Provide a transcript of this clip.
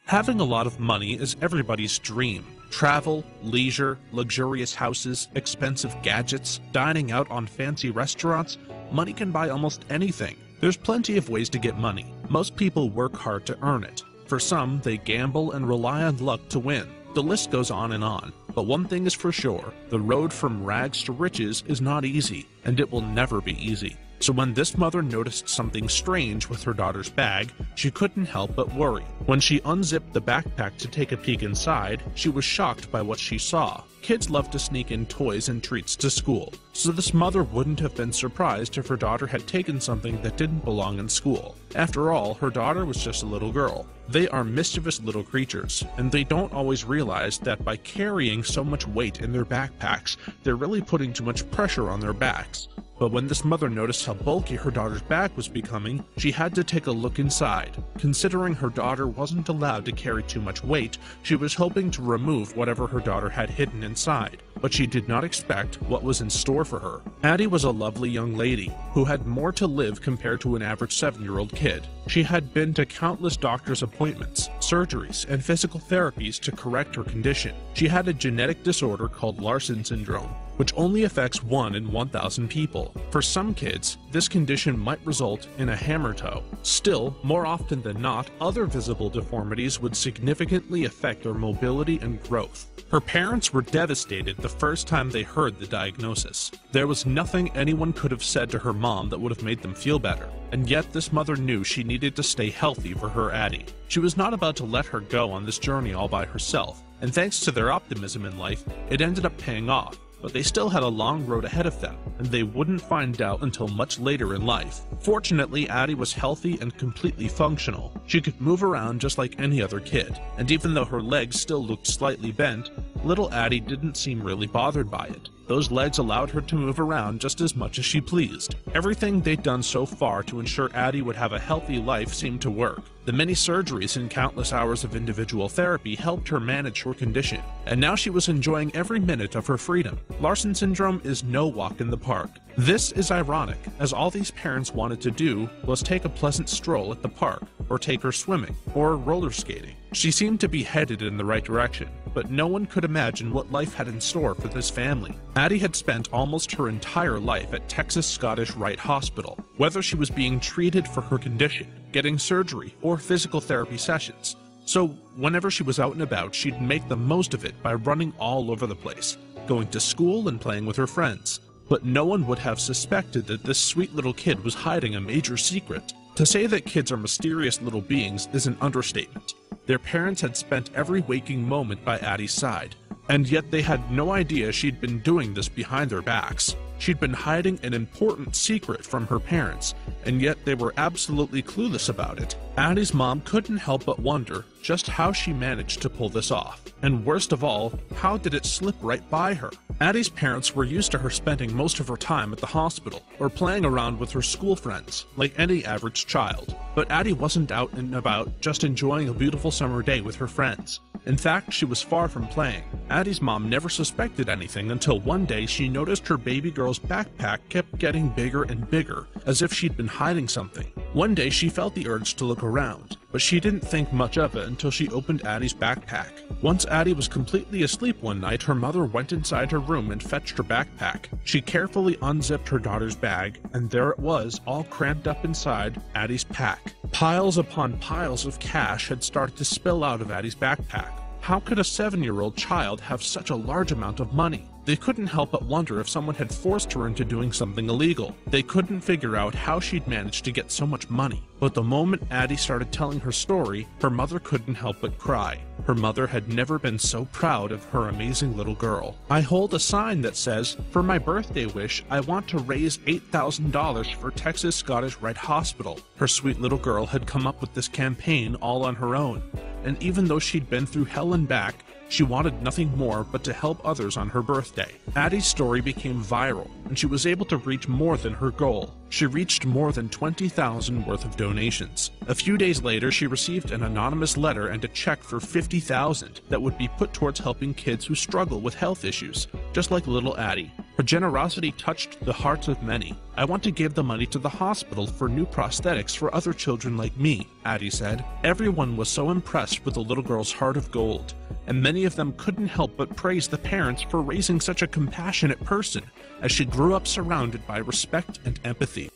Having a lot of money is everybody's dream. Travel, leisure, luxurious houses, expensive gadgets, dining out on fancy restaurants, money can buy almost anything. There's plenty of ways to get money. Most people work hard to earn it. For some, they gamble and rely on luck to win. The list goes on and on. But one thing is for sure, the road from rags to riches is not easy, and it will never be easy. So when this mother noticed something strange with her daughter's bag, she couldn't help but worry. When she unzipped the backpack to take a peek inside, she was shocked by what she saw. Kids love to sneak in toys and treats to school, so this mother wouldn't have been surprised if her daughter had taken something that didn't belong in school. After all, her daughter was just a little girl. They are mischievous little creatures, and they don't always realize that by carrying so much weight in their backpacks, they're really putting too much pressure on their backs. But when this mother noticed how bulky her daughter's bag was becoming, she had to take a look inside. Considering her daughter wasn't allowed to carry too much weight, she was hoping to remove whatever her daughter had hidden inside. But she did not expect what was in store for her. Addie was a lovely young lady who had more to live compared to an average 7-year-old kid. She had been to countless doctor's appointments, surgeries, and physical therapies to correct her condition. She had a genetic disorder called Larsen syndrome, which only affects 1 in 1,000 people. For some kids, this condition might result in a hammer toe. Still, more often than not, other visible deformities would significantly affect their mobility and growth. Her parents were devastated the first time they heard the diagnosis. There was nothing anyone could have said to her mom that would have made them feel better, and yet this mother knew she needed to stay healthy for her Addie. She was not about to let her go on this journey all by herself, and thanks to their optimism in life, it ended up paying off. But they still had a long road ahead of them, and they wouldn't find out until much later in life. Fortunately, Addie was healthy and completely functional. She could move around just like any other kid, and even though her legs still looked slightly bent, little Addie didn't seem really bothered by it. Those legs allowed her to move around just as much as she pleased. Everything they'd done so far to ensure Addie would have a healthy life seemed to work. The many surgeries and countless hours of individual therapy helped her manage her condition, and now she was enjoying every minute of her freedom. Larsen syndrome is no walk in the park. This is ironic, as all these parents wanted to do was take a pleasant stroll at the park, or take her swimming, or roller skating. She seemed to be headed in the right direction, but no one could imagine what life had in store for this family. Addie had spent almost her entire life at Texas Scottish Rite Hospital. Whether she was being treated for her condition, getting surgery, or physical therapy sessions. So whenever she was out and about, she'd make the most of it by running all over the place, going to school and playing with her friends. But no one would have suspected that this sweet little kid was hiding a major secret. To say that kids are mysterious little beings is an understatement. Their parents had spent every waking moment by Addie's side, and yet they had no idea she'd been doing this behind their backs. She'd been hiding an important secret from her parents, and yet they were absolutely clueless about it. Addie's mom couldn't help but wonder just how she managed to pull this off. And worst of all, how did it slip right by her? Addie's parents were used to her spending most of her time at the hospital, or playing around with her school friends, like any average child. But Addie wasn't out and about just enjoying a beautiful summer day with her friends. In fact, she was far from playing. Addie's mom never suspected anything until one day she noticed her baby girl's backpack kept getting bigger and bigger, as if she'd been hiding something. One day she felt the urge to look around, but she didn't think much of it until she opened Addie's backpack. Once Addie was completely asleep one night, her mother went inside her room and fetched her backpack. She carefully unzipped her daughter's bag, and there it was, all cramped up inside Addie's pack. Piles upon piles of cash had started to spill out of Addie's backpack. How could a 7-year-old child have such a large amount of money? They couldn't help but wonder if someone had forced her into doing something illegal. They couldn't figure out how she'd managed to get so much money. But the moment Addie started telling her story, her mother couldn't help but cry. Her mother had never been so proud of her amazing little girl. I hold a sign that says, "For my birthday wish, I want to raise $8,000 for Texas Scottish Rite Hospital." Her sweet little girl had come up with this campaign all on her own. And even though she'd been through hell and back, She wanted nothing more but to help others on her birthday. Addie's story became viral, and she was able to reach more than her goal. She reached more than $20,000 worth of donations. A few days later, she received an anonymous letter and a check for $50,000 that would be put towards helping kids who struggle with health issues, just like little Addie. Her generosity touched the hearts of many. "I want to give the money to the hospital for new prosthetics for other children like me," Addie said. Everyone was so impressed with the little girl's heart of gold, and many of them couldn't help but praise the parents for raising such a compassionate person, as she grew up surrounded by respect and empathy.